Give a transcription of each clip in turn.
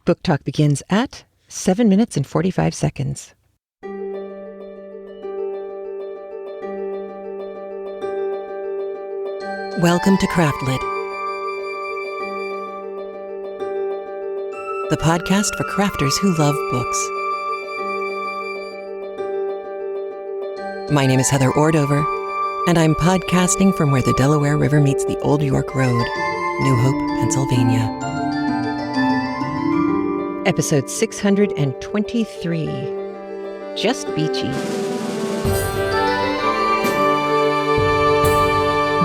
Book Talk begins at 7 minutes and 45 seconds. Welcome to CraftLit, the podcast for crafters who love books. My name is Heather Ordover, and I'm podcasting from where the Delaware River meets the Old York Road, New Hope, Pennsylvania. Episode 623, Just Beachy.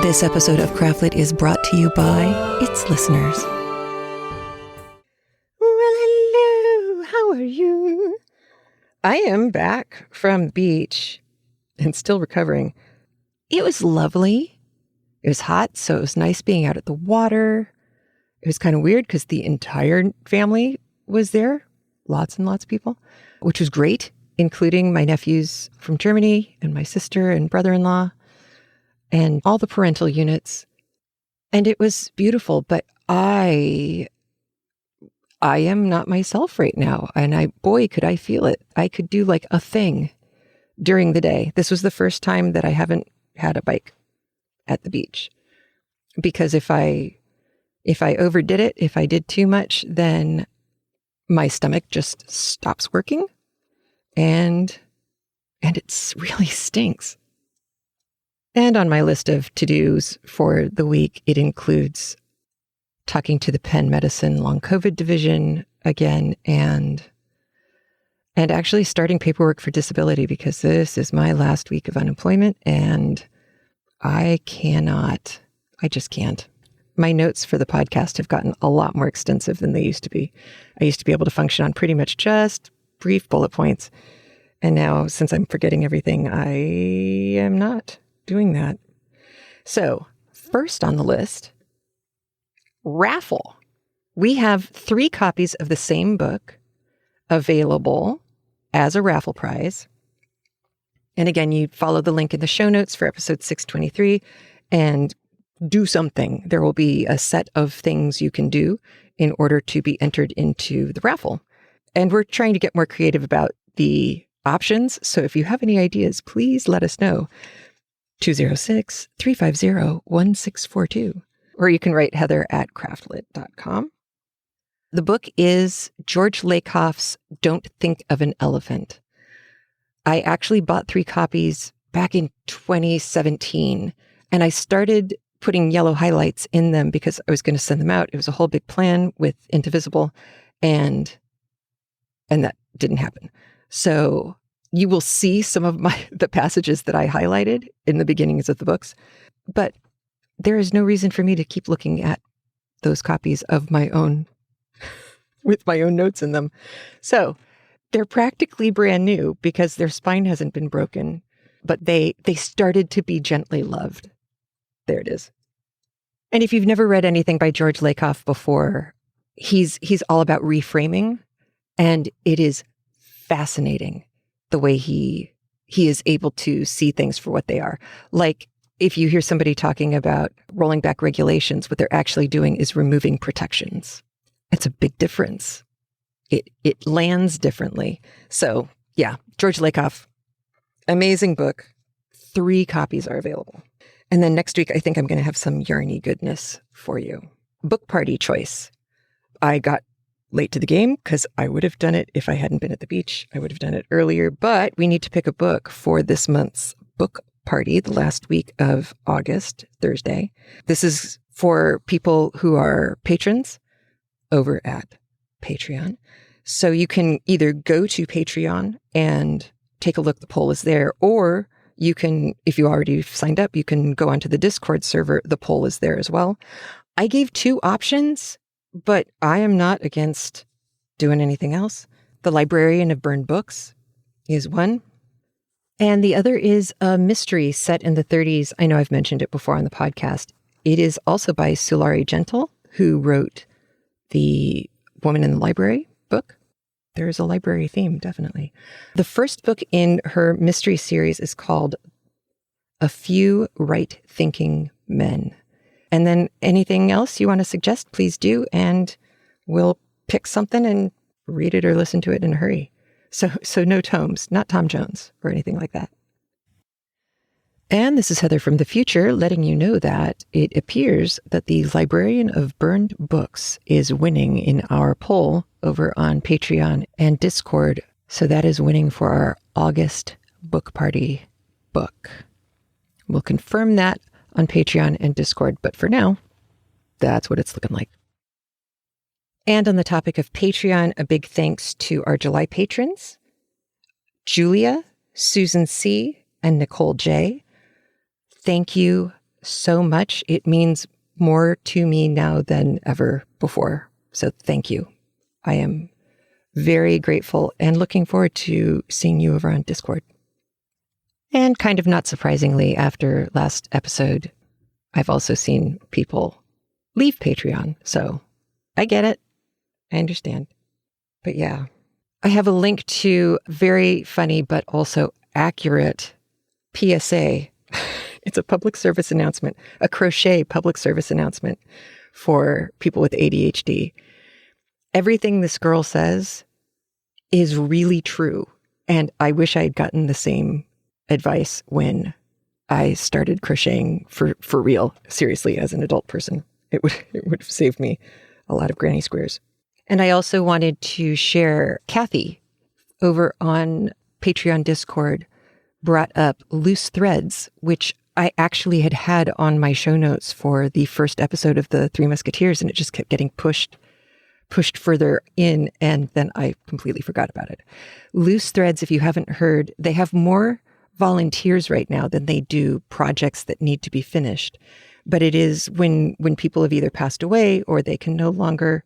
This episode of CraftLit is brought to you by its listeners. Well, hello, how are you? I am back from the beach and still recovering. It was lovely. It was hot, so it was nice being out at the water. It was kind of weird because the entire family was there, lots and lots of people, which was great, including my nephews from Germany and my sister and brother-in-law and all the parental units. And it was beautiful, but I am not myself right now. And boy, could I feel it. I could do like a thing during the day. This was the first time that I haven't had a bike at the beach, because if I overdid it, if I did too much, then my stomach just stops working and it really stinks. And on my list of to-dos for the week, it includes talking to the Penn Medicine Long COVID division again and actually starting paperwork for disability, because this is my last week of unemployment and I just can't. My notes for the podcast have gotten a lot more extensive than they used to be. I used to be able to function on pretty much just brief bullet points. And now, since I'm forgetting everything, I am not doing that. So, first on the list, raffle. We have 3 copies of the same book available as a raffle prize. And again, you follow the link in the show notes for episode 623 and do something. There will be a set of things you can do in order to be entered into the raffle. And we're trying to get more creative about the options. So if you have any ideas, please let us know. 206-350-1642. Or you can write Heather at craftlit.com. The book is George Lakoff's Don't Think of an Elephant. I actually bought 3 copies back in 2017, and I started putting yellow highlights in them because I was going to send them out. It was a whole big plan with Indivisible, and that didn't happen. So you will see some of the passages that I highlighted in the beginnings of the books, but there is no reason for me to keep looking at those copies of my own with my own notes in them. So they're practically brand new because their spine hasn't been broken, but they started to be gently loved. There it is. And if you've never read anything by George Lakoff before, he's all about reframing, and it is fascinating the way he is able to see things for what they are. Like if you hear somebody talking about rolling back regulations, what they're actually doing is removing protections. It's a big difference. It lands differently. So yeah, George Lakoff, amazing book. 3 copies are available. And then next week, I think I'm going to have some yarny goodness for you. Book party choice. I got late to the game because I would have done it if I hadn't been at the beach. I would have done it earlier, but we need to pick a book for this month's book party, the last week of August, Thursday. This is for people who are patrons over at Patreon. So you can either go to Patreon and take a look, the poll is there, or you can, if you already signed up, you can go onto the Discord server. The poll is there as well. I gave 2 options, but I am not against doing anything else. The Librarian of Burned Books is one. And the other is a mystery set in the 30s. I know I've mentioned it before on the podcast. It is also by Sulari Gentle, who wrote the Woman in the Library book. There is a library theme, definitely. The first book in her mystery series is called A Few Right-Thinking Men. And then anything else you want to suggest, please do, and we'll pick something and read it or listen to it in a hurry. So no tomes, not Tom Jones or anything like that. And this is Heather from the future, letting you know that it appears that the Librarian of Burned Books is winning in our poll over on Patreon and Discord. So that is winning for our August book party book. We'll confirm that on Patreon and Discord, but for now, that's what it's looking like. And on the topic of Patreon, a big thanks to our July patrons, Julia, Susan C., and Nicole J. Thank you so much. It means more to me now than ever before. So thank you. I am very grateful and looking forward to seeing you over on Discord. And kind of not surprisingly, after last episode, I've also seen people leave Patreon. So I get it. I understand. But yeah, I have a link to very funny but also accurate PSA. It's a public service announcement, a crochet public service announcement for people with ADHD. Everything this girl says is really true. And I wish I had gotten the same advice when I started crocheting for real, seriously, as an adult person. It would have saved me a lot of granny squares. And I also wanted to share Kathy over on Patreon Discord brought up loose threads, which I actually had on my show notes for the first episode of the Three Musketeers, and it just kept getting pushed further in, and then I completely forgot about it. Loose threads, if you haven't heard, they have more volunteers right now than they do projects that need to be finished. But it is when people have either passed away or they can no longer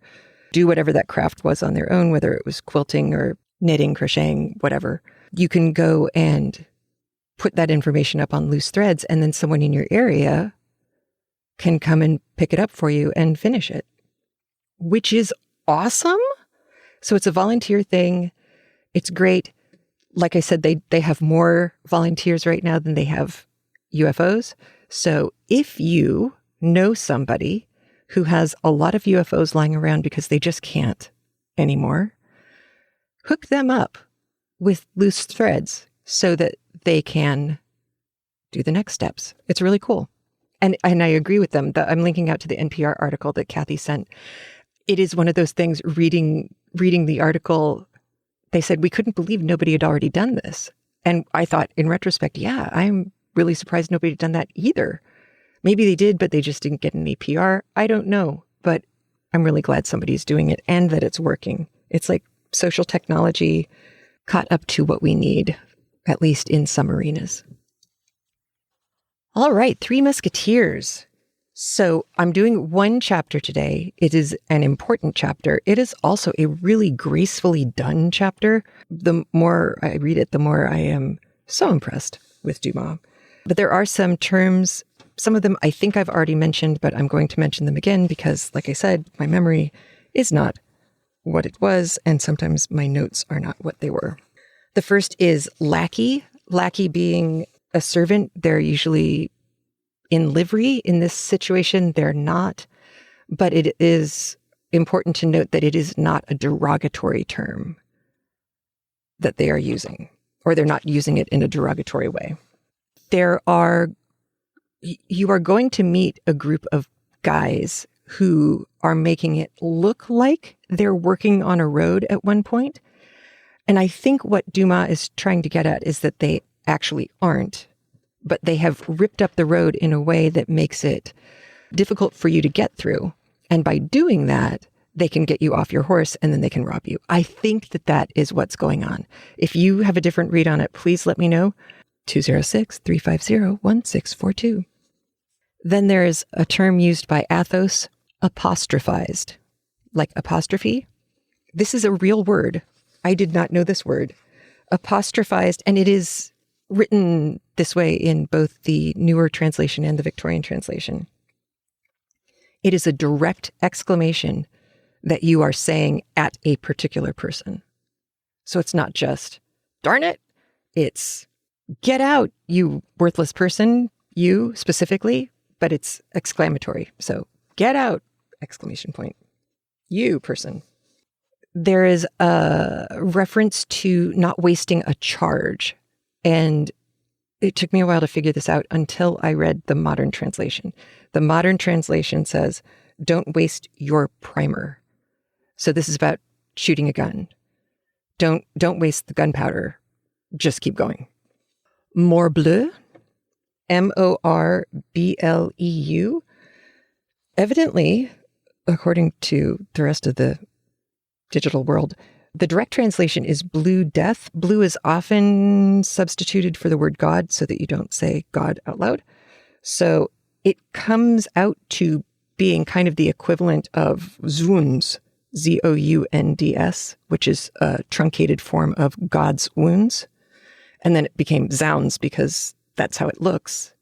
do whatever that craft was on their own, whether it was quilting or knitting, crocheting, whatever. You can go and put that information up on loose threads, and then someone in your area can come and pick it up for you and finish it, which is awesome. So it's a volunteer thing. It's great. Like I said, they have more volunteers right now than they have UFOs. So if you know somebody who has a lot of UFOs lying around because they just can't anymore, hook them up with loose threads so that they can do the next steps. It's really cool. And I agree with them. I'm linking out to the NPR article that Kathy sent. It is one of those things, reading the article, they said, we couldn't believe nobody had already done this. And I thought, in retrospect, yeah, I'm really surprised nobody had done that either. Maybe they did, but they just didn't get any PR. I don't know. But I'm really glad somebody's doing it and that it's working. It's like social technology caught up to what we need, at least in some arenas. All right, Three Musketeers. So I'm doing one chapter today. It is an important chapter. It is also a really gracefully done chapter. The more I read it, the more I am so impressed with Dumas. But there are some terms, some of them I think I've already mentioned, but I'm going to mention them again because, like I said, my memory is not what it was, and sometimes my notes are not what they were. The first is lackey. Lackey being a servant. They're usually in livery. In this situation, they're not. But it is important to note that it is not a derogatory term that they are using, or they're not using it in a derogatory way. You are going to meet a group of guys who are making it look like they're working on a road at one point. And I think what Dumas is trying to get at is that they actually aren't, but they have ripped up the road in a way that makes it difficult for you to get through. And by doing that, they can get you off your horse and then they can rob you. I think that is what's going on. If you have a different read on it, please let me know. 206-350-1642. Then there is a term used by Athos, apostrophized, like apostrophe. This is a real word. I did not know this word. Apostrophized, and it is written this way in both the newer translation and the Victorian translation. It is a direct exclamation that you are saying at a particular person. So it's not just, darn it, it's get out, you worthless person, you specifically, but it's exclamatory. So get out, exclamation point, you person. there is a reference to not wasting a charge. And it took me a while to figure this out until I read the modern translation. The modern translation says, don't waste your primer. So this is about shooting a gun. Don't waste the gunpowder. Just keep going. Morbleu, Morbleu. Evidently, according to the rest of the digital world, the direct translation is blue death. Blue is often substituted for the word God so that you don't say God out loud. So it comes out to being kind of the equivalent of Zounds, Zounds, which is a truncated form of God's wounds. And then it became Zounds because that's how it looks.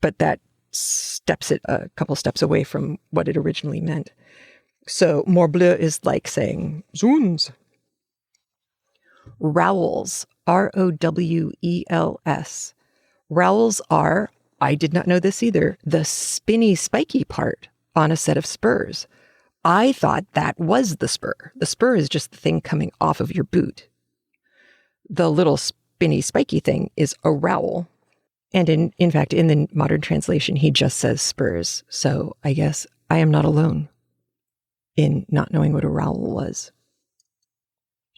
But that steps it a couple steps away from what it originally meant. So morbleu is like saying Zounds. Rowels, Rowels. Rowels are, I did not know this either, the spinny, spiky part on a set of spurs. I thought that was the spur. The spur is just the thing coming off of your boot. The little spinny, spiky thing is a rowel. And in fact, in the modern translation, he just says spurs. So I guess I am not alone in not knowing what a rowel was.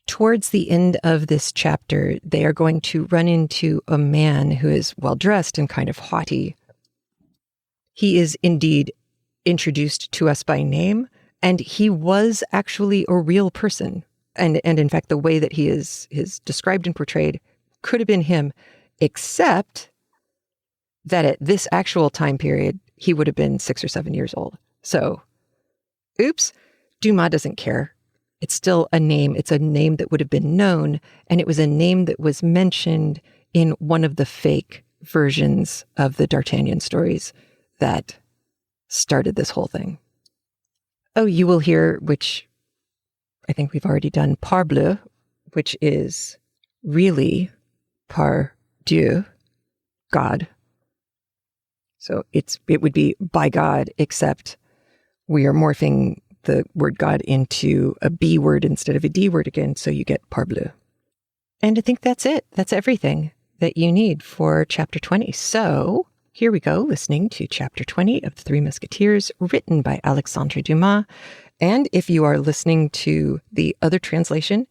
Towards the end of this chapter, they are going to run into a man who is well-dressed and kind of haughty. He is indeed introduced to us by name, and he was actually a real person. And in fact, the way that he is described and portrayed could have been him, except that at this actual time period, he would have been 6 or 7 years old. So, oops, Dumas doesn't care. It's still a name. It's a name that would have been known, and it was a name that was mentioned in one of the fake versions of the D'Artagnan stories that started this whole thing. Oh, you will hear, which I think we've already done, parbleu, which is really par Dieu, God. So it would be by God, except we are morphing the word God into a B word instead of a D word again, so you get parbleu. And I think that's it. That's everything that you need for chapter 20. So here we go, listening to chapter 20 of The Three Musketeers, written by Alexandre Dumas. And if you are listening to the other translation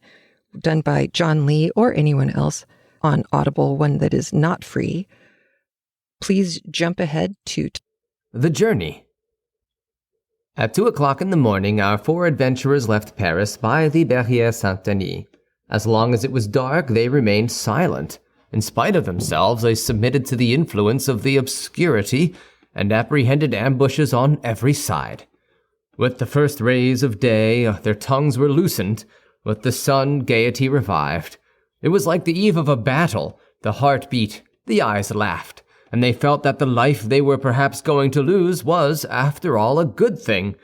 done by John Lee or anyone else on Audible, one that is not free, please jump ahead to The Journey. At 2 o'clock in the morning, our 4 adventurers left Paris by the Barrière Saint-Denis. As long as it was dark, they remained silent. In spite of themselves, they submitted to the influence of the obscurity and apprehended ambushes on every side. With the first rays of day, their tongues were loosened. With the sun, gaiety revived. It was like the eve of a battle. The heart beat, the eyes laughed, and they felt that the life they were perhaps going to lose was, after all, a good thing.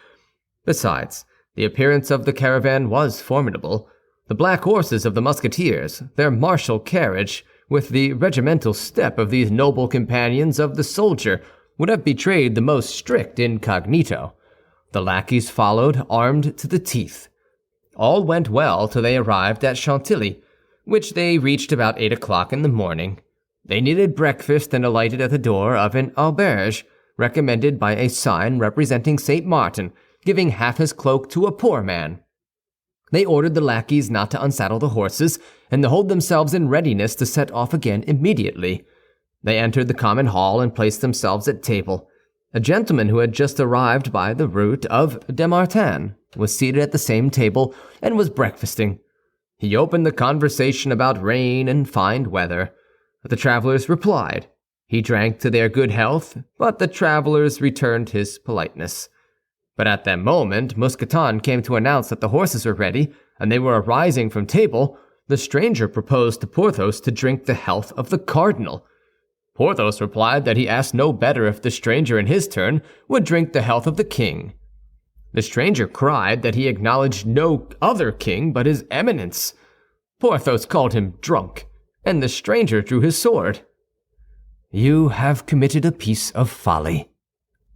Besides, the appearance of the caravan was formidable. The black horses of the Musketeers, their martial carriage, with the regimental step of these noble companions of the soldier, would have betrayed the most strict incognito. The lackeys followed, armed to the teeth. All went well till they arrived at Chantilly, which they reached about 8 o'clock in the morning. They needed breakfast and alighted at the door of an auberge, recommended by a sign representing St. Martin, giving half his cloak to a poor man. They ordered the lackeys not to unsaddle the horses, and to hold themselves in readiness to set off again immediately. They entered the common hall and placed themselves at table. A gentleman who had just arrived by the route of Dammartin was seated at the same table and was breakfasting. He opened the conversation about rain and fine weather. The travelers replied. He drank to their good health, but the travelers returned his politeness. But at that moment, Mousqueton came to announce that the horses were ready, and they were arising from table. The stranger proposed to Porthos to drink the health of the cardinal. Porthos replied that he asked no better if the stranger in his turn would drink the health of the king. The stranger cried that he acknowledged no other king but his eminence. Porthos called him drunk, and the stranger drew his sword. "You have committed a piece of folly,"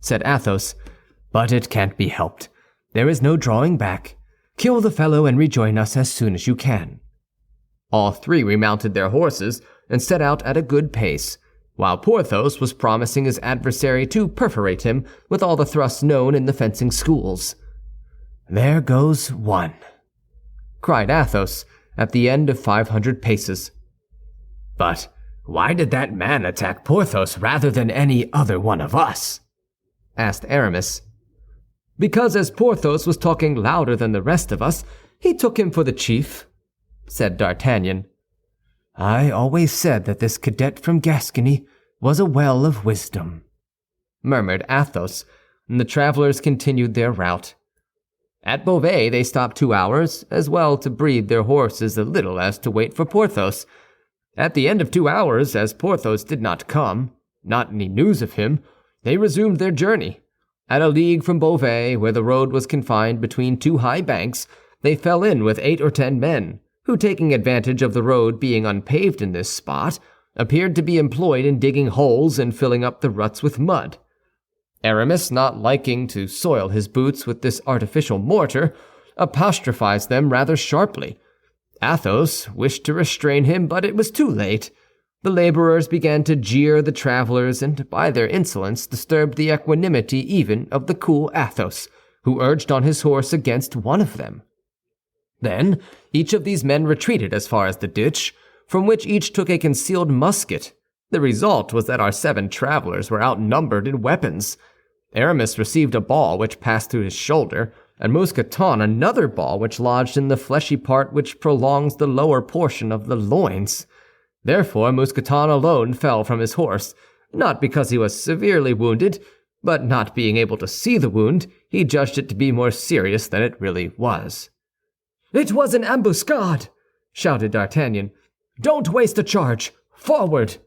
said Athos, "but it can't be helped. There is no drawing back. Kill the fellow and rejoin us as soon as you can." All three remounted their horses and set out at a good pace, while Porthos was promising his adversary to perforate him with all the thrusts known in the fencing schools. "There goes one," cried Athos at the end of 500 paces. "But why did that man attack Porthos rather than any other one of us?" asked Aramis. "Because as Porthos was talking louder than the rest of us, he took him for the chief," said D'Artagnan. "I always said that this cadet from Gascony was a well of wisdom," murmured Athos, and the travelers continued their route. At Beauvais they stopped 2 hours, as well to breathe their horses a little as to wait for Porthos. At the end of 2 hours, as Porthos did not come, not any news of him, they resumed their journey. At a league from Beauvais, where the road was confined between two high banks, they fell in with 8 or 10 men, who, taking advantage of the road being unpaved in this spot, appeared to be employed in digging holes and filling up the ruts with mud. Aramis, not liking to soil his boots with this artificial mortar, apostrophized them rather sharply. Athos wished to restrain him, but it was too late. The laborers began to jeer the travelers, and by their insolence disturbed the equanimity even of the cool Athos, who urged on his horse against one of them. Then each of these men retreated as far as the ditch, from which each took a concealed musket. The result was that our 7 travelers were outnumbered in weapons. Aramis received a ball which passed through his shoulder, and Mousqueton another ball which lodged in the fleshy part which prolongs the lower portion of the loins. Therefore Mousqueton alone fell from his horse, not because he was severely wounded, but not being able to see the wound, he judged it to be more serious than it really was. "It was an ambuscade!" shouted D'Artagnan. "Don't waste a charge! Forward!"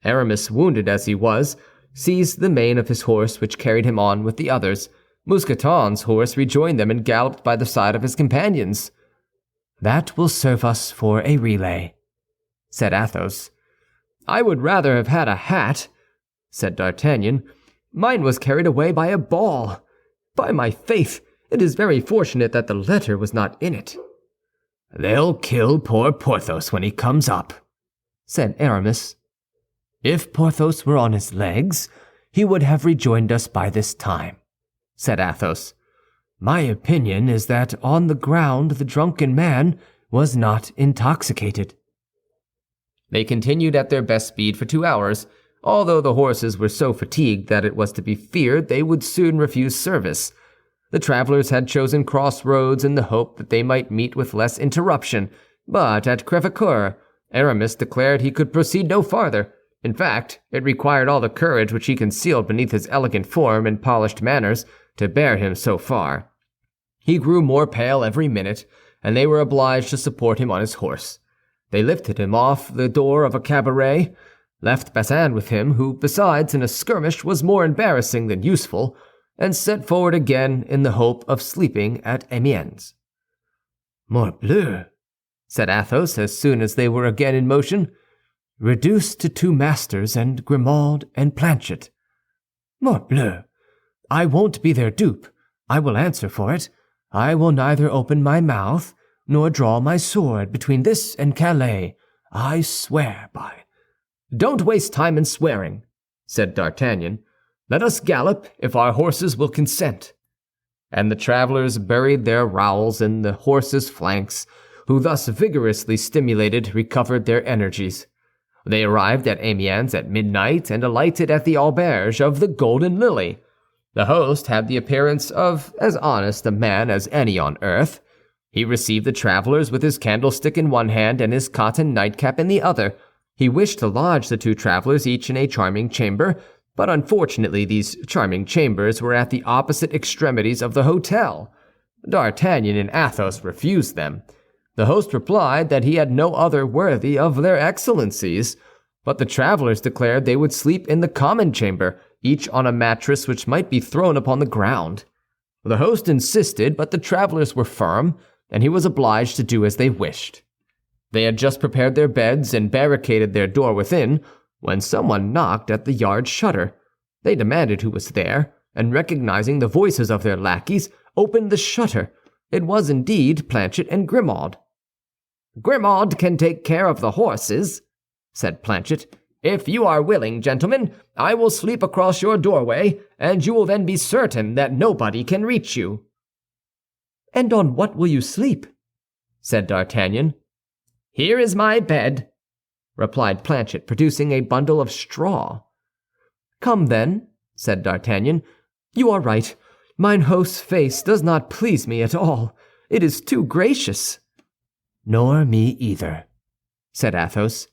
Aramis, wounded as he was, seized the mane of his horse, which carried him on with the others. Mousqueton's horse rejoined them and galloped by the side of his companions. "That will serve us for a relay," said Athos. "I would rather have had a hat," said D'Artagnan. "Mine was carried away by a ball. By my faith, it is very fortunate that the letter was not in it." "They'll kill poor Porthos when he comes up," said Aramis. "If Porthos were on his legs, he would have rejoined us by this time," said Athos. "My opinion is that on the ground the drunken man was not intoxicated." They continued at their best speed for 2 hours, although the horses were so fatigued that it was to be feared they would soon refuse service. The travelers had chosen crossroads in the hope that they might meet with less interruption, but at Crèvecoeur, Aramis declared he could proceed no farther. In fact, it required all the courage which he concealed beneath his elegant form and polished manners to bear him so far. He grew more pale every minute, and they were obliged to support him on his horse. They lifted him off the door of a cabaret, left Bazin with him, who, besides, in a skirmish was more embarrassing than useful, and set forward again in the hope of sleeping at Amiens. "Morbleu," said Athos as soon as they were again in motion. "Reduced to 2 masters and Grimaud and Planchet. Morbleu, I won't be their dupe, I will answer for it. I will neither open my mouth nor draw my sword between this and Calais, I swear by—" "Don't waste time in swearing," said D'Artagnan. "Let us gallop, if our horses will consent." And the travelers buried their rowels in the horses' flanks, who, thus vigorously stimulated, recovered their energies. They arrived at Amiens at midnight and alighted at the auberge of the Golden Lily. The host had the appearance of as honest a man as any on earth. He received the travelers with his candlestick in one hand and his cotton nightcap in the other. He wished to lodge the 2 travelers each in a charming chamber, but unfortunately these charming chambers were at the opposite extremities of the hotel. D'Artagnan and Athos refused them. The host replied that he had no other worthy of their excellencies, but the travelers declared they would sleep in the common chamber, each on a mattress which might be thrown upon the ground. The host insisted, but the travelers were firm, and he was obliged to do as they wished. They had just prepared their beds and barricaded their door within, when someone knocked at the yard shutter. They demanded who was there, and recognizing the voices of their lackeys, opened the shutter. It was indeed Planchet and Grimaud. "Grimaud can take care of the horses," said Planchet. "If you are willing, gentlemen, I will sleep across your doorway, and you will then be certain that nobody can reach you." "And on what will you sleep?" said D'Artagnan. "Here is my bed," replied Planchet, producing a bundle of straw. "Come, then," said D'Artagnan. "You are right. Mine host's face does not please me at all. It is too gracious." "Nor me either," said Athos.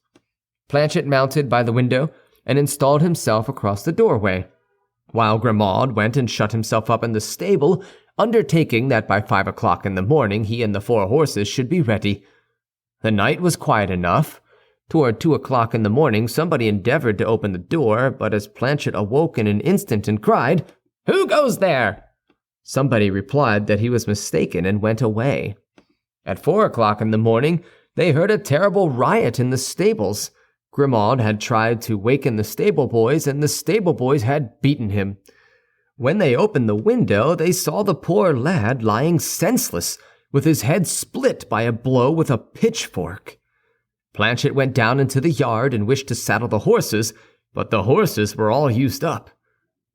Planchet mounted by the window and installed himself across the doorway, while Grimaud went and shut himself up in the stable, undertaking that by 5 o'clock in the morning he and the 4 horses should be ready. The night was quiet enough. Toward 2 o'clock in the morning somebody endeavored to open the door, but as Planchet awoke in an instant and cried, "Who goes there?" somebody replied that he was mistaken and went away. At 4 o'clock in the morning they heard a terrible riot in the stables. Grimaud had tried to waken the stable boys, and the stable boys had beaten him. When they opened the window, they saw the poor lad lying senseless, with his head split by a blow with a pitchfork. Planchet went down into the yard and wished to saddle the horses, but the horses were all used up.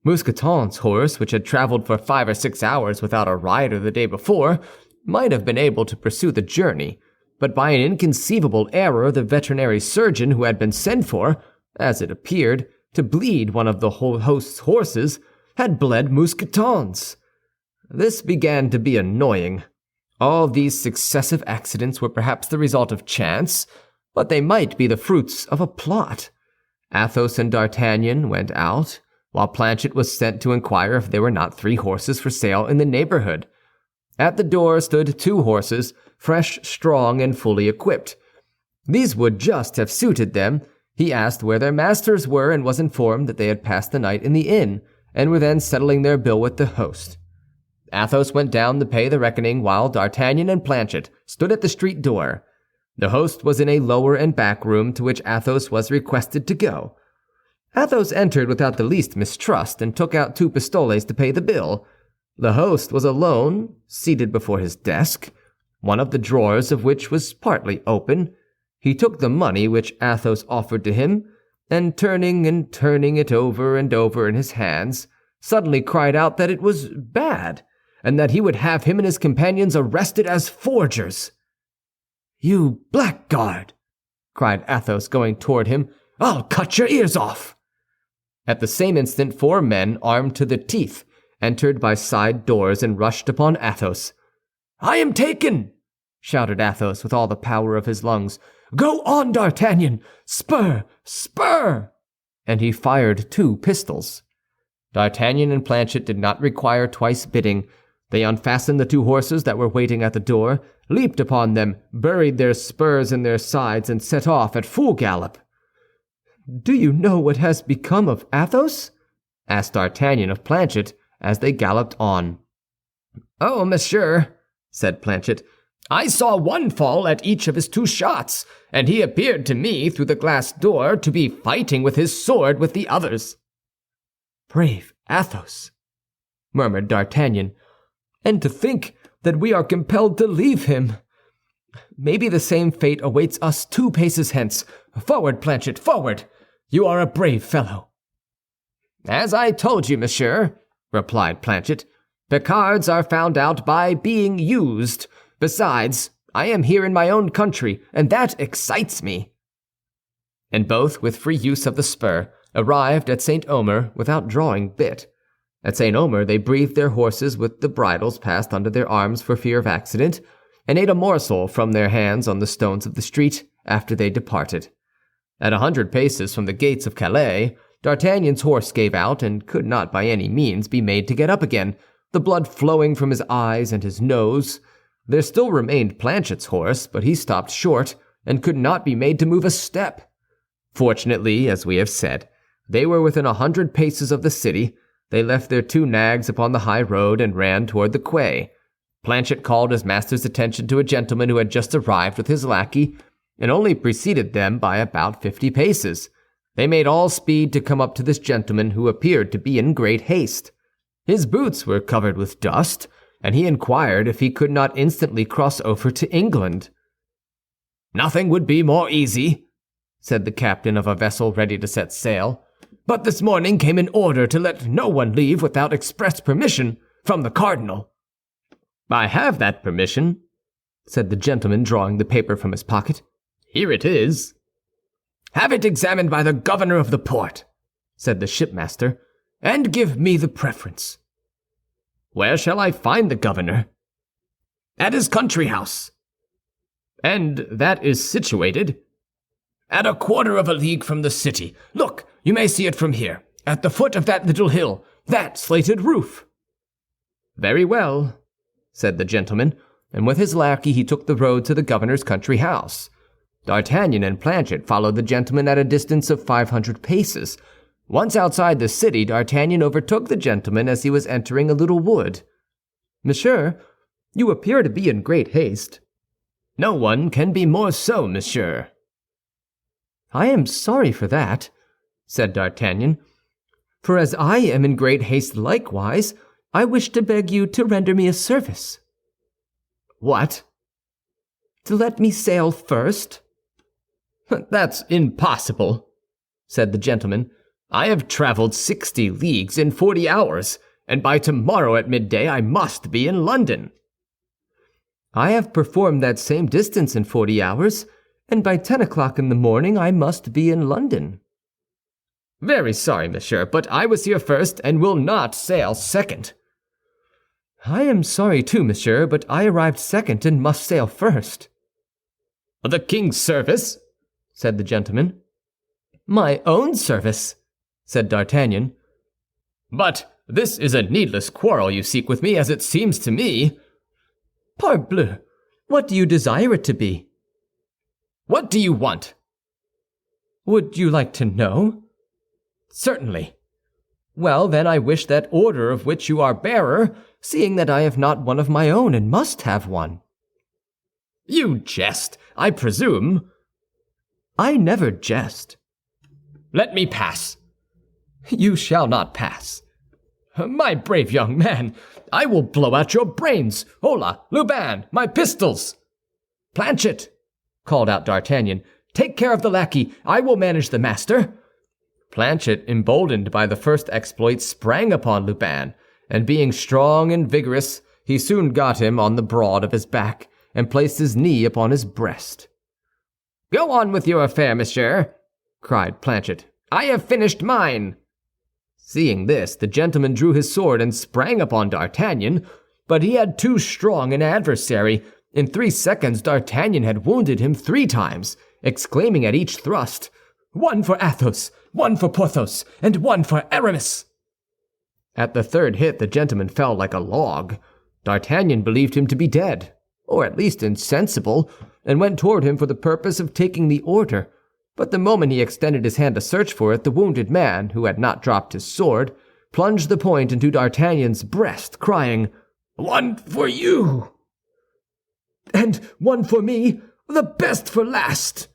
Mousqueton's horse, which had traveled for 5 or 6 hours without a rider the day before, might have been able to pursue the journey, but by an inconceivable error the veterinary surgeon who had been sent for, as it appeared, to bleed one of the host's horses, had bled Mousqueton's. This began to be annoying. All these successive accidents were perhaps the result of chance, but they might be the fruits of a plot. Athos and D'Artagnan went out, while Planchet was sent to inquire if there were not 3 horses for sale in the neighborhood. At the door stood 2 horses, fresh, strong, and fully equipped. These would just have suited them. He asked where their masters were and was informed that they had passed the night in the inn, and were then settling their bill with the host. Athos went down to pay the reckoning, while D'Artagnan and Planchet stood at the street door. The host was in a lower and back room to which Athos was requested to go. Athos entered without the least mistrust and took out 2 pistoles to pay the bill. The host was alone, seated before his desk, one of the drawers of which was partly open. He took the money which Athos offered to him, and turning it over and over in his hands, suddenly cried out that it was bad, and that he would have him and his companions arrested as forgers. "You blackguard!" cried Athos, going toward him. "I'll cut your ears off!" At the same instant 4 men, armed to the teeth, entered by side doors and rushed upon Athos. "I am taken!" shouted Athos with all the power of his lungs. "Go on, D'Artagnan! Spur! Spur!" And he fired 2 pistols. D'Artagnan and Planchet did not require twice bidding. They unfastened the 2 horses that were waiting at the door, leaped upon them, buried their spurs in their sides, and set off at full gallop. "Do you know what has become of Athos?" asked D'Artagnan of Planchet as they galloped on. "Oh, monsieur," said Planchet, "I saw one fall at each of his 2 shots, and he appeared to me through the glass door to be fighting with his sword with the others." "Brave Athos," murmured D'Artagnan, "and to think that we are compelled to leave him. Maybe the same fate awaits us 2 paces hence. Forward, Planchet, forward! You are a brave fellow." "As I told you, monsieur," replied Planchet, "Picards are found out by being used. Besides, I am here in my own country, and that excites me." And both, with free use of the spur, arrived at St. Omer without drawing bit. At St. Omer they breathed their horses with the bridles passed under their arms for fear of accident, and ate a morsel from their hands on the stones of the street after they departed. At 100 paces from the gates of Calais, D'Artagnan's horse gave out and could not by any means be made to get up again, the blood flowing from his eyes and his nose. There still remained Planchet's horse, but he stopped short and could not be made to move a step. Fortunately, as we have said, they were within 100 paces of the city. They left their 2 nags upon the high road and ran toward the quay. Planchet called his master's attention to a gentleman who had just arrived with his lackey, and only preceded them by about 50 paces. They made all speed to come up to this gentleman, who appeared to be in great haste. His boots were covered with dust, and he inquired if he could not instantly cross over to England. "Nothing would be more easy," said the captain of a vessel ready to set sail. "But this morning came an order to let no one leave without express permission from the cardinal." "I have that permission," said the gentleman, drawing the paper from his pocket. "Here it is." "Have it examined by the governor of the port," said the shipmaster, "and give me the preference." "Where shall I find the governor?" "At his country house." "And that is situated?" "At a quarter of a league from the city. Look, you may see it from here, at the foot of that little hill, that slated roof." "Very well," said the gentleman, and with his lackey he took the road to the governor's country house. D'Artagnan and Planchet followed the gentleman at a distance of 500 paces. Once outside the city, D'Artagnan overtook the gentleman as he was entering a little wood. "Monsieur, you appear to be in great haste." "No one can be more so, monsieur." "I am sorry for that," said D'Artagnan, "for as I am in great haste likewise, I wish to beg you to render me a service." "What?" "To let me sail first." "That's impossible," said the gentleman. "I have traveled 60 leagues in 40 hours, and by tomorrow at midday I must be in London." "I have performed that same distance in 40 hours, and by 10 o'clock in the morning I must be in London." "Very sorry, monsieur, but I was here first and will not sail second." "I am sorry too, monsieur, but I arrived second and must sail first." "The king's service?" said the gentleman. "My own service," said D'Artagnan. "But this is a needless quarrel you seek with me, as it seems to me." "Parbleu! What do you desire it to be?" "What do you want?" "Would you like to know?" "Certainly." "Well, then, I wish that order of which you are bearer, seeing that I have not one of my own and must have one." "You jest, I presume." "I never jest." "Let me pass." "You shall not pass." "My brave young man, I will blow out your brains. Hola, Lubin, my pistols!" "Planchet," called out D'Artagnan, "take care of the lackey. I will manage the master." Planchet, emboldened by the first exploit, sprang upon Lubin, and being strong and vigorous, he soon got him on the broad of his back and placed his knee upon his breast. "Go on with your affair, monsieur," cried Planchet. "I have finished mine." Seeing this, the gentleman drew his sword and sprang upon D'Artagnan, but he had too strong an adversary. In 3 seconds D'Artagnan had wounded him 3 times, exclaiming at each thrust, "One for Athos, one for Porthos, and one for Aramis." At the 3rd hit the gentleman fell like a log. D'Artagnan believed him to be dead, or at least insensible, and went toward him for the purpose of taking the order. But the moment he extended his hand to search for it, the wounded man, who had not dropped his sword, plunged the point into D'Artagnan's breast, crying, "One for you!" "And one for me, the best for last!"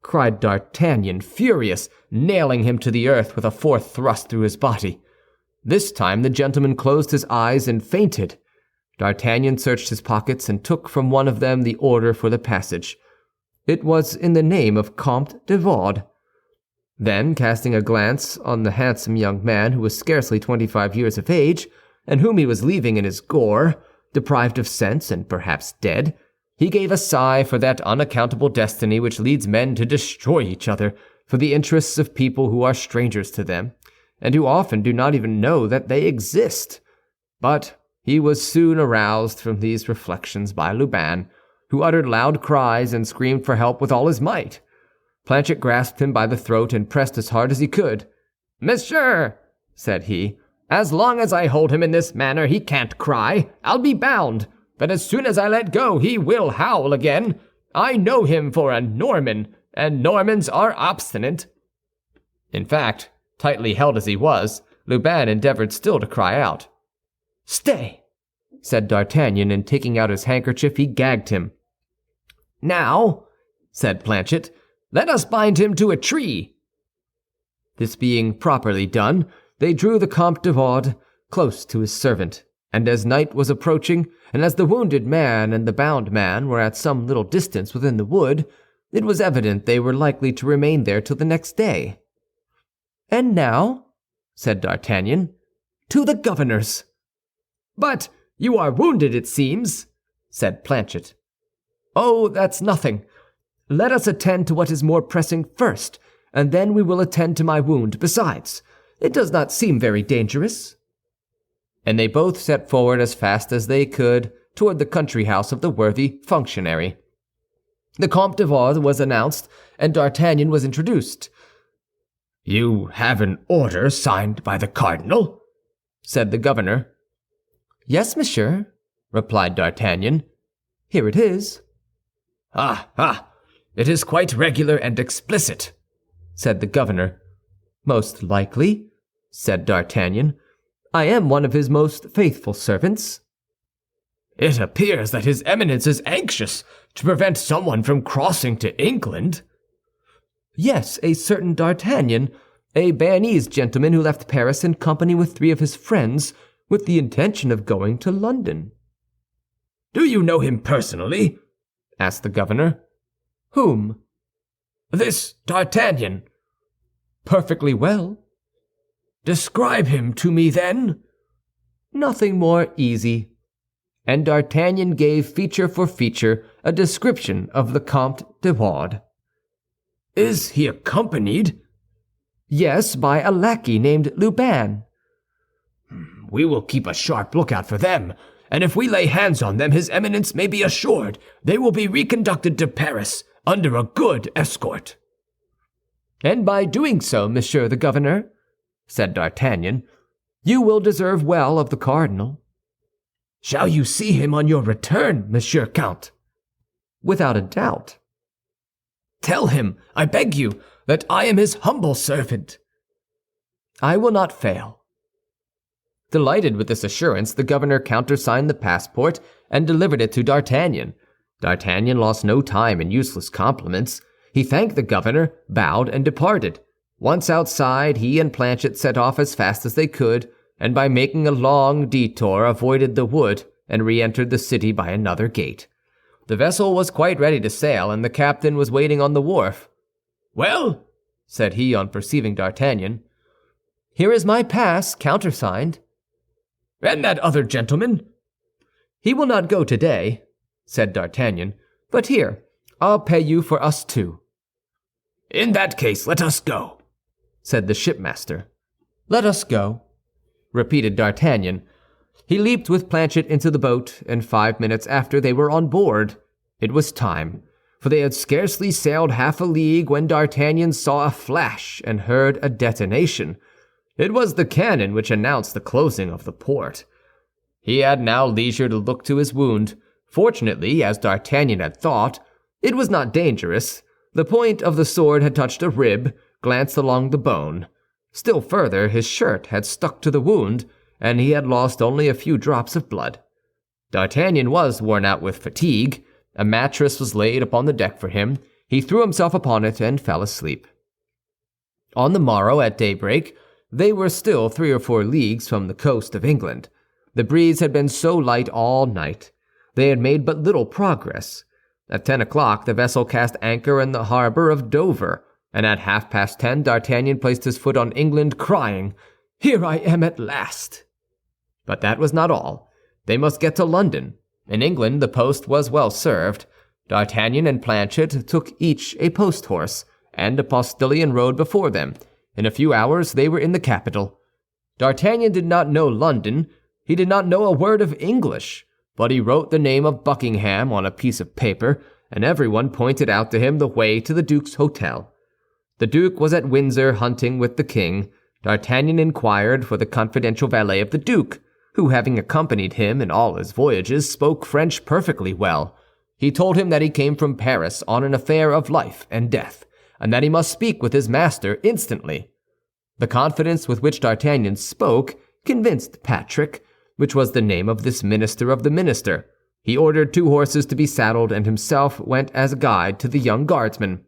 cried D'Artagnan, furious, nailing him to the earth with a 4th thrust through his body. This time the gentleman closed his eyes and fainted. D'Artagnan searched his pockets and took from one of them the order for the passage. It was in the name of Comte de Vaud. Then, casting a glance on the handsome young man who was scarcely 25 years of age, and whom he was leaving in his gore, deprived of sense and perhaps dead, he gave a sigh for that unaccountable destiny which leads men to destroy each other for the interests of people who are strangers to them, and who often do not even know that they exist. But he was soon aroused from these reflections by Lubin, who uttered loud cries and screamed for help with all his might. Planchet grasped him by the throat and pressed as hard as he could. "Monsieur," said he, "as long as I hold him in this manner, he can't cry, I'll be bound. But as soon as I let go, he will howl again. I know him for a Norman, and Normans are obstinate." In fact, tightly held as he was, Lubin endeavored still to cry out. "Stay," said D'Artagnan, and taking out his handkerchief, he gagged him. "Now," said Planchet, "let us bind him to a tree." This being properly done, they drew the Comte de Vaud close to his servant, And as night was approaching, and as the wounded man and the bound man were at some little distance within the wood, it was evident they were likely to remain there till the next day. "And now," said D'Artagnan, "to the governor's." "But you are wounded, it seems," said Planchet. "Oh, that's nothing. Let us attend to what is more pressing first, and then we will attend to my wound. Besides, it does not seem very dangerous." And they both set forward as fast as they could toward the country house of the worthy functionary. The Comte de Wardes was announced, and D'Artagnan was introduced. "You have an order signed by the cardinal?" said the governor. "Yes, monsieur," replied D'Artagnan. "Here it is." Ah, it is quite regular and explicit," said the governor. "Most likely," said D'Artagnan. "I am one of his most faithful servants." "It appears that his Eminence is anxious to prevent someone from crossing to England." "Yes, a certain D'Artagnan, a Béarnese gentleman who left Paris in company with 3 of his friends, with the intention of going to London." "Do you know him personally?" asked the governor. "Whom?" "This D'Artagnan." "Perfectly well." "Describe him to me, then." "Nothing more easy." And D'Artagnan gave feature for feature a description of the Comte de Wardes. "Is he accompanied?" "Yes, by a lackey named Lubin." "We will keep a sharp lookout for them, and if we lay hands on them, his Eminence may be assured they will be reconducted to Paris under a good escort." "And by doing so, Monsieur the Governor," said D'Artagnan, "you will deserve well of the cardinal." "Shall you see him on your return, Monsieur Count?" "Without a doubt." "Tell him, I beg you, that I am his humble servant." "I will not fail." Delighted with this assurance, the governor countersigned the passport and delivered it to D'Artagnan. D'Artagnan lost no time in useless compliments. He thanked the governor, bowed, and departed. Once outside, he and Planchet set off as fast as they could, and by making a long detour avoided the wood and re-entered the city by another gate. The vessel was quite ready to sail, and the captain was waiting on the wharf. "Well," said he on perceiving D'Artagnan. "Here is my pass, countersigned." "And that other gentleman?" "He will not go today," said D'Artagnan. "But here, I'll pay you for us 2. "In that case, let us go," said the shipmaster. "Let us go," repeated D'Artagnan. He leaped with Planchet into the boat, and 5 minutes after they were on board. It was time, for they had scarcely sailed half a league when D'Artagnan saw a flash and heard a detonation. It was the cannon which announced the closing of the port. He had now leisure to look to his wound. Fortunately, as D'Artagnan had thought, it was not dangerous. The point of the sword had touched a rib, glanced along the bone. Still further, his shirt had stuck to the wound, and he had lost only a few drops of blood. D'Artagnan was worn out with fatigue. A mattress was laid upon the deck for him. He threw himself upon it and fell asleep. On the morrow at daybreak, they were still 3 or 4 leagues from the coast of England. The breeze had been so light all night. They had made but little progress. At 10 o'clock, the vessel cast anchor in the harbor of Dover, and at 10:30 D'Artagnan placed his foot on England, crying, "Here I am at last!" But that was not all. They must get to London. In England, the post was well served. D'Artagnan and Planchet took each a post-horse, and a postilion rode before them. In a few hours they were in the capital. D'Artagnan did not know London. He did not know a word of English, but he wrote the name of Buckingham on a piece of paper, and everyone pointed out to him the way to the Duke's hotel. The Duke was at Windsor hunting with the king. D'Artagnan inquired for the confidential valet of the Duke, who, having accompanied him in all his voyages, spoke French perfectly well. He told him that he came from Paris on an affair of life and death, and that he must speak with his master instantly. The confidence with which D'Artagnan spoke convinced Patrick, which was the name of this minister of the minister. He ordered 2 horses to be saddled, and himself went as a guide to the young guardsman.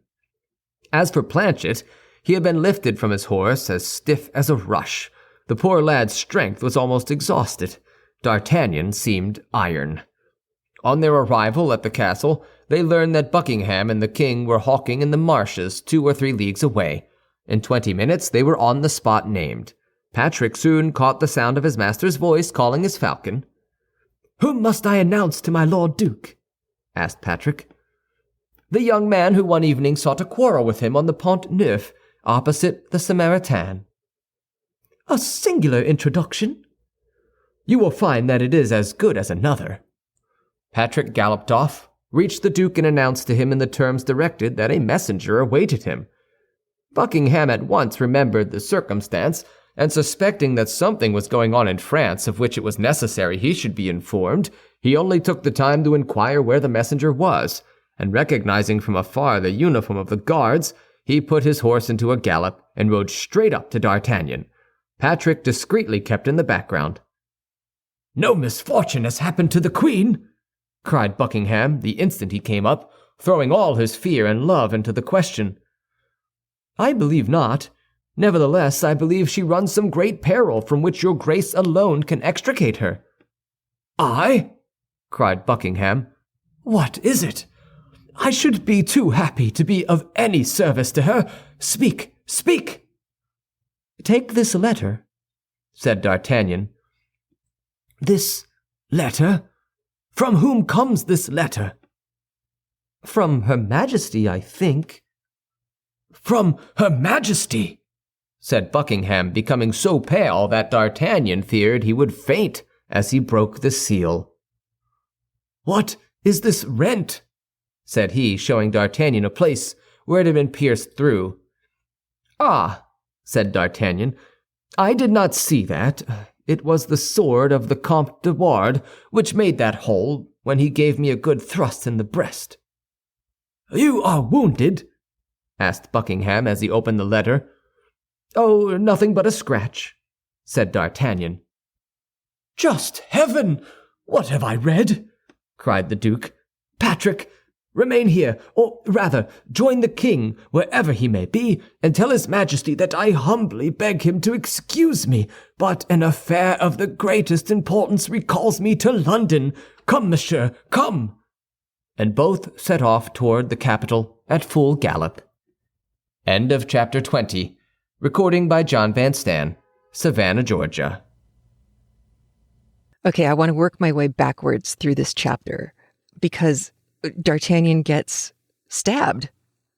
As for Planchet, he had been lifted from his horse as stiff as a rush. The poor lad's strength was almost exhausted. D'Artagnan seemed iron. On their arrival at the castle, they learned that Buckingham and the king were hawking in the marshes 2 or 3 leagues away. In 20 minutes they were on the spot named. Patrick soon caught the sound of his master's voice calling his falcon. "Whom must I announce to my Lord Duke?" asked Patrick. "The young man who one evening sought a quarrel with him on the Pont Neuf, opposite the Samaritan." "A singular introduction." "You will find that it is as good as another." Patrick galloped off, reached the Duke and announced to him in the terms directed that a messenger awaited him. Buckingham at once remembered the circumstance, and suspecting that something was going on in France of which it was necessary he should be informed, he only took the time to inquire where the messenger was, and recognizing from afar the uniform of the guards, he put his horse into a gallop and rode straight up to D'Artagnan. Patrick discreetly kept in the background. "No misfortune has happened to the Queen?" cried Buckingham the instant he came up, throwing all his fear and love into the question. "I believe not. Nevertheless, I believe she runs some great peril from which your grace alone can extricate her." "I?" cried Buckingham. "What is it? I should be too happy to be of any service to her. Speak, speak!" "Take this letter," said D'Artagnan. "This letter? From whom comes this letter?" "From Her Majesty, I think." "From Her Majesty?" said Buckingham, becoming so pale that D'Artagnan feared he would faint as he broke the seal. "What is this rent?" said he, showing D'Artagnan a place where it had been pierced through. "Ah," said D'Artagnan, "I did not see that. It was the sword of the Comte de Wardes which made that hole when he gave me a good thrust in the breast." "You are wounded?" asked Buckingham as he opened the letter. "Oh, nothing but a scratch," said D'Artagnan. "Just heaven! What have I read?" cried the Duke. "Patrick, remain here, or rather, join the king, wherever he may be, and tell his Majesty that I humbly beg him to excuse me, but an affair of the greatest importance recalls me to London. Come, monsieur, come!" And both set off toward the capital at full gallop. End of chapter 20. Recording by John Van Stan, Savannah, Georgia. Okay, I want to work my way backwards through this chapter because D'Artagnan gets stabbed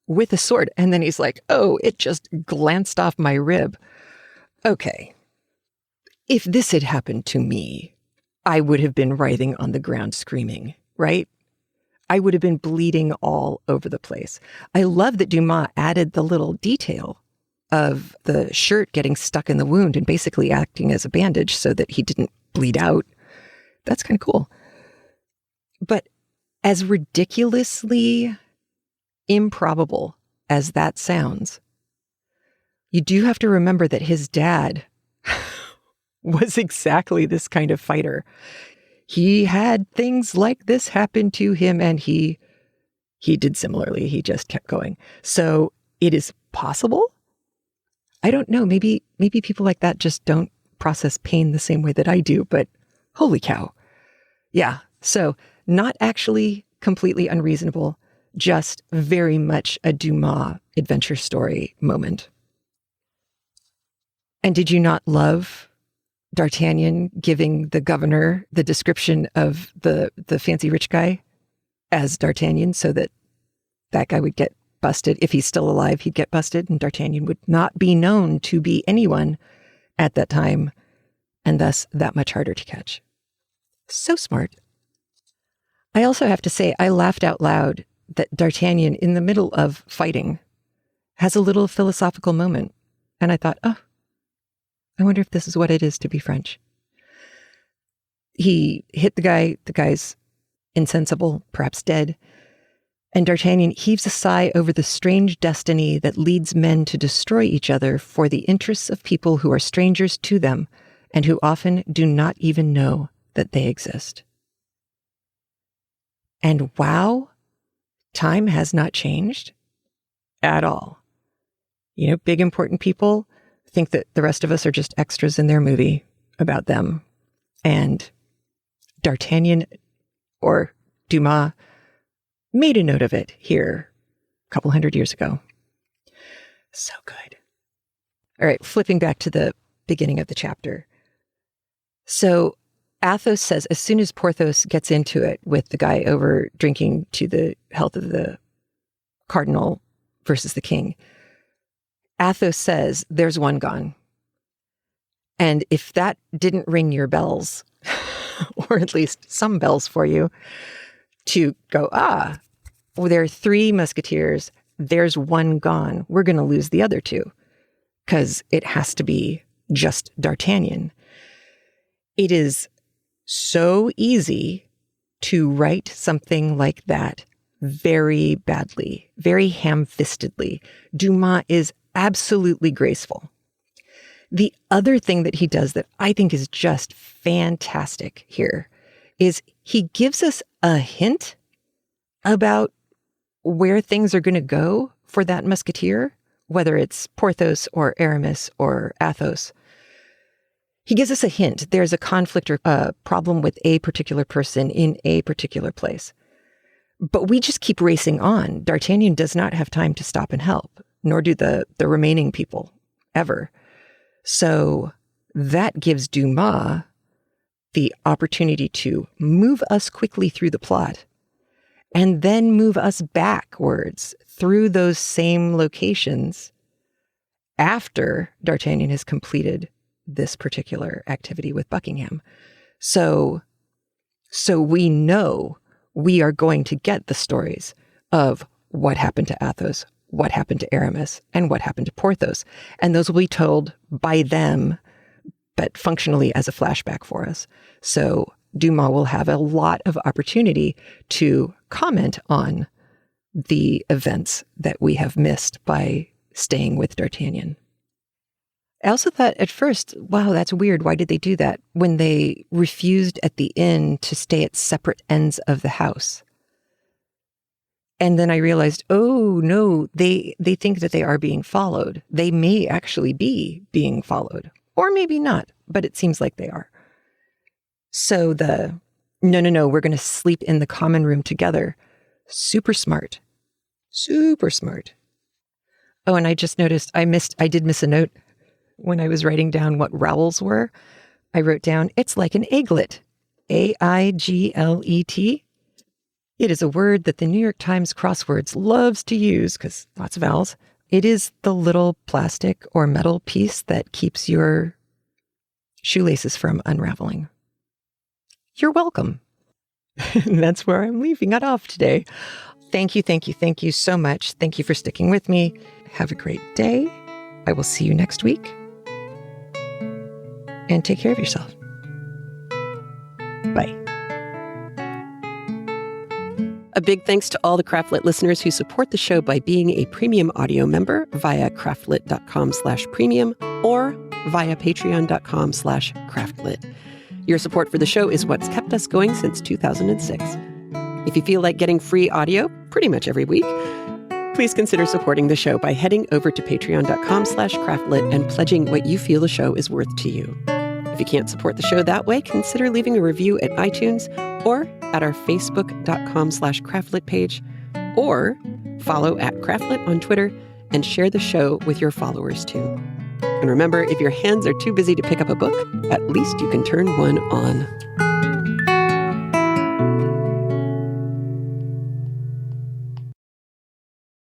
with a sword, and then he's like, "Oh, it just glanced off my rib." Okay, if this had happened to me, I would have been writhing on the ground screaming, right? I would have been bleeding all over the place. I love that Dumas added the little detail of the shirt getting stuck in the wound and basically acting as a bandage so that he didn't bleed out. That's kind of cool. But as ridiculously improbable as that sounds, you do have to remember that his dad was exactly this kind of fighter. He had things like this happen to him, and he did similarly. He just kept going. So it is possible. I don't know. Maybe people like that just don't process pain the same way that I do, but holy cow. Yeah. So not actually completely unreasonable, just very much a Dumas adventure story moment. And did you not love D'Artagnan giving the governor the description of the fancy rich guy as D'Artagnan so that that guy would get busted? If he's still alive, he'd get busted, and D'Artagnan would not be known to be anyone at that time, and thus that much harder to catch. So smart. I also have to say, I laughed out loud that D'Artagnan, in the middle of fighting, has a little philosophical moment. And I thought, oh, I wonder if this is what it is to be French. He hit the guy. The guy's insensible, perhaps dead. And D'Artagnan heaves a sigh over the strange destiny that leads men to destroy each other for the interests of people who are strangers to them and who often do not even know that they exist. And wow, time has not changed at all. You know, big important people think that the rest of us are just extras in their movie about them. And D'Artagnan or Dumas made a note of it here a couple hundred years ago. So good. All right, flipping back to the beginning of the chapter. So Athos says, as soon as Porthos gets into it with the guy over drinking to the health of the cardinal versus the king, Athos says, there's one gone. And if that didn't ring your bells, or at least some bells for you, to go, well, there are 3 Musketeers, there's one gone. We're going to lose the other 2, because it has to be just D'Artagnan. It is so easy to write something like that very badly, very ham-fistedly. Dumas is absolutely graceful. The other thing that he does that I think is just fantastic here is he gives us a hint about where things are going to go for that musketeer, whether it's Porthos or Aramis or Athos. He gives us a hint. There's a conflict or a problem with a particular person in a particular place. But we just keep racing on. D'Artagnan does not have time to stop and help, nor do the remaining people ever. So that gives Dumas the opportunity to move us quickly through the plot and then move us backwards through those same locations after D'Artagnan has completed this particular activity with Buckingham. So we know we are going to get the stories of what happened to Athos, what happened to Aramis, and what happened to Porthos. And those will be told by them, but functionally as a flashback for us. So Dumas will have a lot of opportunity to comment on the events that we have missed by staying with D'Artagnan. I also thought at first, wow, that's weird. Why did they do that? When they refused at the inn to stay at separate ends of the house. And then I realized, oh no, they think that they are being followed. They may actually be being followed, or maybe not, but it seems like they are. So no, we're going to sleep in the common room together. Super smart. Super smart. Oh, and I just noticed I did miss a note when I was writing down what rowels were. I wrote down, it's like an eaglet. A-I-G-L-E-T. It is a word that the New York Times crosswords loves to use because lots of vowels. It is the little plastic or metal piece that keeps your shoelaces from unraveling. You're welcome. And that's where I'm leaving it off today. Thank you so much. Thank you for sticking with me. Have a great day. I will see you next week. And take care of yourself. Bye. A big thanks to all the CraftLit listeners who support the show by being a premium audio member via craftlit.com/premium or via patreon.com/craftlit. Your support for the show is what's kept us going since 2006. If you feel like getting free audio pretty much every week, please consider supporting the show by heading over to patreon.com/craftlit and pledging what you feel the show is worth to you. If you can't support the show that way, consider leaving a review at iTunes or at our facebook.com/craftlit page, or follow @craftlit on Twitter and share the show with your followers too. And remember, if your hands are too busy to pick up a book, at least you can turn one on.